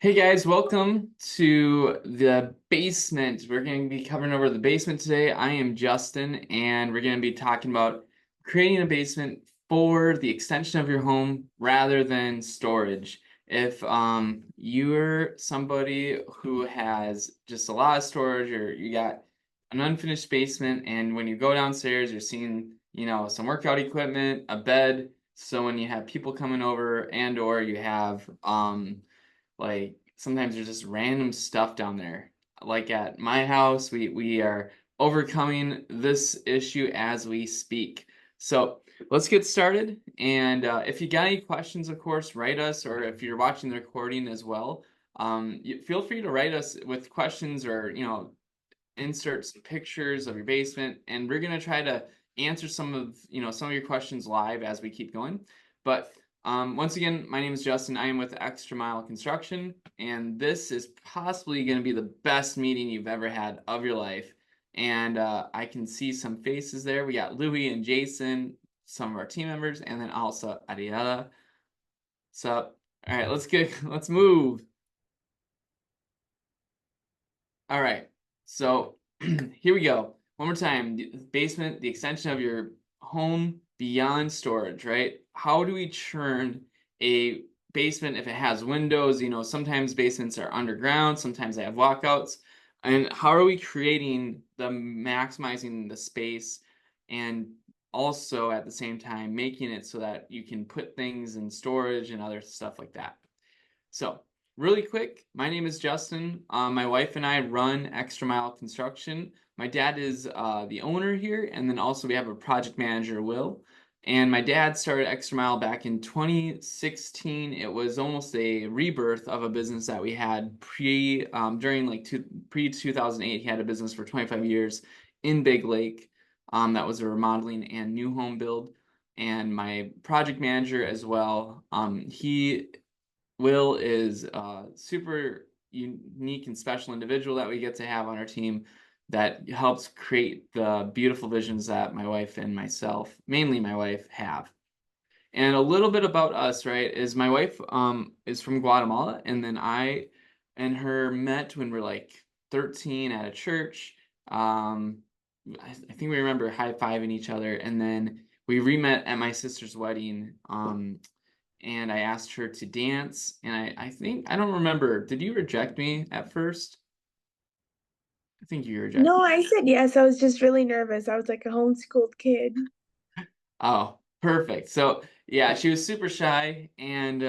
Hey guys, welcome to the basement. We're going to be covering over the basement today. I am Justin, and we're going to be talking about creating a basement for the extension of your home rather than storage. If you're somebody who has just a lot of storage, or you got an unfinished basement, and when you go downstairs, you're seeing, some workout equipment, a bed, so when you have people coming over and or you have like sometimes there's just random stuff down there. Like at my house, we are overcoming this issue as we speak. So let's get started. And if you got any questions, of course, write us, or if you're watching the recording as well, feel free to write us with questions or insert some pictures of your basement, and we're gonna try to answer some of your questions live as we keep going. But once again, my name is Justin. I am with XtraMile Construction, and this is possibly going to be the best meeting you've ever had of your life. And I can see some faces there. We got Louie and Jason, some of our team members, and then also Ariella. So, all right, let's move. All right, so here we go. One more time, the basement, the extension of your home beyond storage, right? How do we churn a basement if it has windows? Sometimes basements are underground, sometimes they have walkouts. And how are we creating maximizing the space and also at the same time making it so that you can put things in storage and other stuff like that? So, really quick, my name is Justin. My wife and I run XtraMile Construction. My dad is the owner here, and then also we have a project manager, Will. And my dad started XtraMile back in 2016. It was almost a rebirth of a business that we had during pre 2008. He had a business for 25 years in Big Lake. That was a remodeling and new home build. And my project manager as well. Will is a super unique and special individual that we get to have on our team that helps create the beautiful visions that my wife and myself, mainly my wife, have. And a little bit about us, right, is my wife is from Guatemala, and then I and her met when we are like 13 at a church. I think we remember high-fiving each other, and then we re-met at my sister's wedding. And I asked her to dance, and I think I don't remember. Did you reject me at first? I think you rejected. No, I said yes. I was just really nervous. I was like a homeschooled kid. Oh, perfect. So yeah, she was super shy and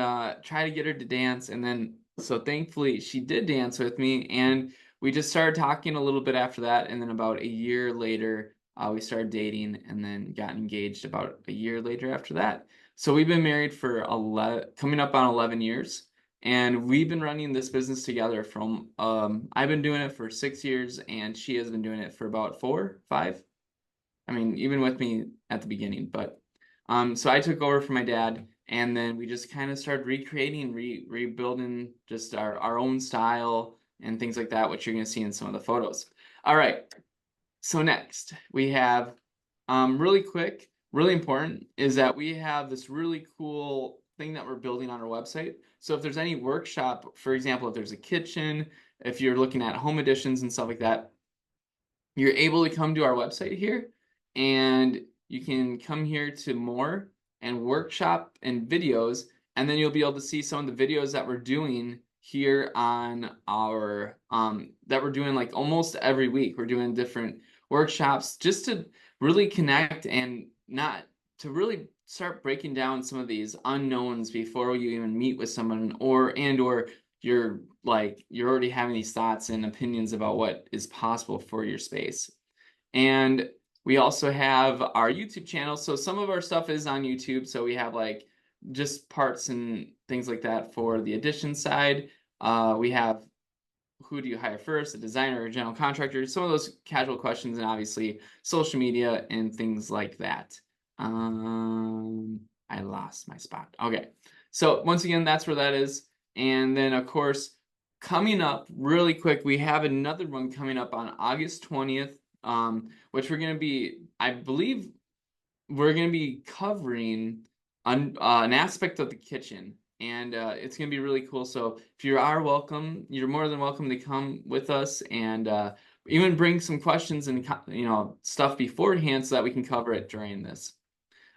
tried to get her to dance, and then so thankfully she did dance with me, and we just started talking a little bit after that, and then about a year later, we started dating, and then got engaged about a year later after that. So we've been married for 11, coming up on 11 years, and we've been running this business together from I've been doing it for 6 years, and she has been doing it for about 4, 5. I mean, even with me at the beginning, but so I took over from my dad, and then we just kind of started recreating, rebuilding just our own style and things like that, which you're going to see in some of the photos. All right, so next we have really quick, really important is that we have this really cool thing that we're building on our website. So if there's any workshop, for example, if there's a kitchen, if you're looking at home additions and stuff like that, you're able to come to our website here, and you can come here to more and workshop and videos, and then you'll be able to see some of the videos that we're doing here on our that we're doing like almost every week. We're doing different workshops just to really connect and not to really start breaking down some of these unknowns before you even meet with someone, or you're already having these thoughts and opinions about what is possible for your space. And we also have our YouTube channel. So some of our stuff is on YouTube. So we have like just parts and things like that for the addition side. We have who do you hire first, a designer or a general contractor, some of those casual questions, and obviously social media and things like that. I lost my spot. Okay. So once again, that's where that is. And then of course, coming up really quick, we have another one coming up on August 20th, which I believe we're going to be covering an aspect of the kitchen. and it's gonna be really cool. So if you are welcome, you're more than welcome to come with us, and even bring some questions and stuff beforehand so that we can cover it during this.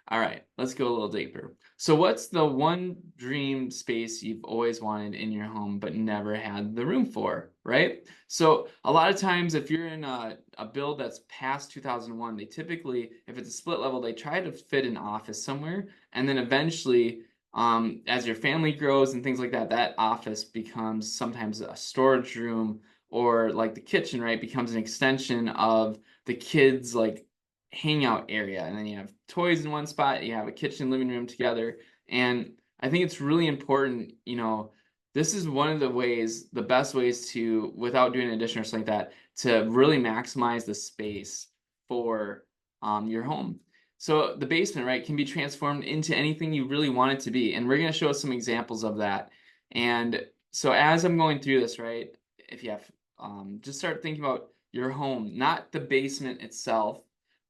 All right, let's go a little deeper. So, what's the one dream space you've always wanted in your home but never had the room for, right? So, a lot of times, if you're in a build that's past 2001, they typically, if it's a split level, they try to fit an office somewhere. And then eventually, as your family grows and things like that, that office becomes sometimes a storage room, or like the kitchen, right, becomes an extension of the kids' like hangout area. And then you have toys in one spot, you have a kitchen, living room together. And I think it's really important, this is one of the ways, the best ways to, without doing an addition or something like that, to really maximize the space for your home. So the basement, right, can be transformed into anything you really want it to be. And we're going to show some examples of that. And so as I'm going through this, right, if you have, just start thinking about your home, not the basement itself,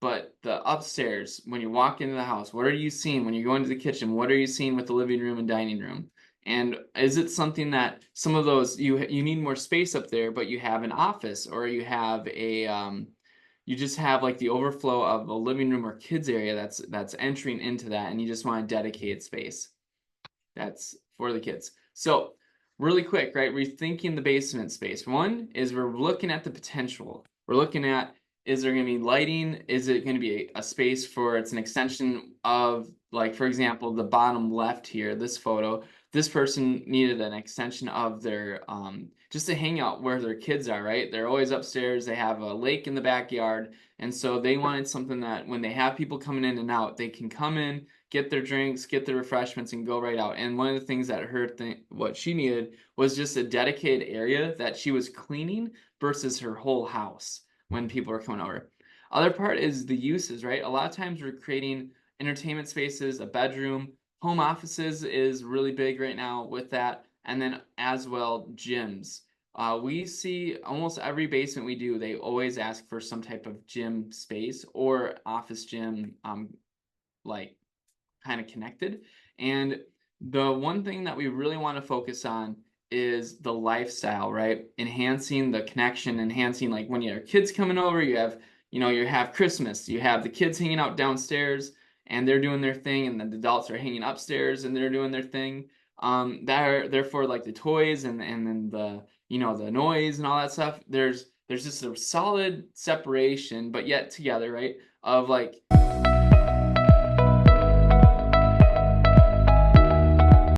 but the upstairs, when you walk into the house, what are you seeing? When you go into the kitchen, what are you seeing with the living room and dining room? And is it something that some of those you need more space up there, but you have an office, or you have a you just have like the overflow of a living room or kids area that's entering into that, and you just want a dedicated space that's for the kids. So really quick, right? We're thinking the basement space. One is we're looking at the potential. We're looking at, is there going to be lighting? Is it going to be a space for, it's an extension of, like, for example, the bottom left here, this photo, this person needed an extension of their, just to hang out where their kids are, right? They're always upstairs. They have a lake in the backyard. And so they wanted something that when they have people coming in and out, they can come in, get their drinks, get their refreshments, and go right out. And one of the things that what she needed was just a dedicated area that she was cleaning versus her whole house when people are coming over. Other part is the uses, right? A lot of times we're creating entertainment spaces, a bedroom, home offices is really big right now with that, and then as well gyms. We see almost every basement we do, they always ask for some type of gym space or office gym, like kind of connected. And the one thing that we really want to focus on is the lifestyle, right? Enhancing the connection, enhancing, like when you have kids coming over, you have Christmas, you have the kids hanging out downstairs and they're doing their thing, and then the adults are hanging upstairs and they're doing their thing. Therefore, like the toys and then the noise and all that stuff, there's just a solid separation, but yet together, right? Of like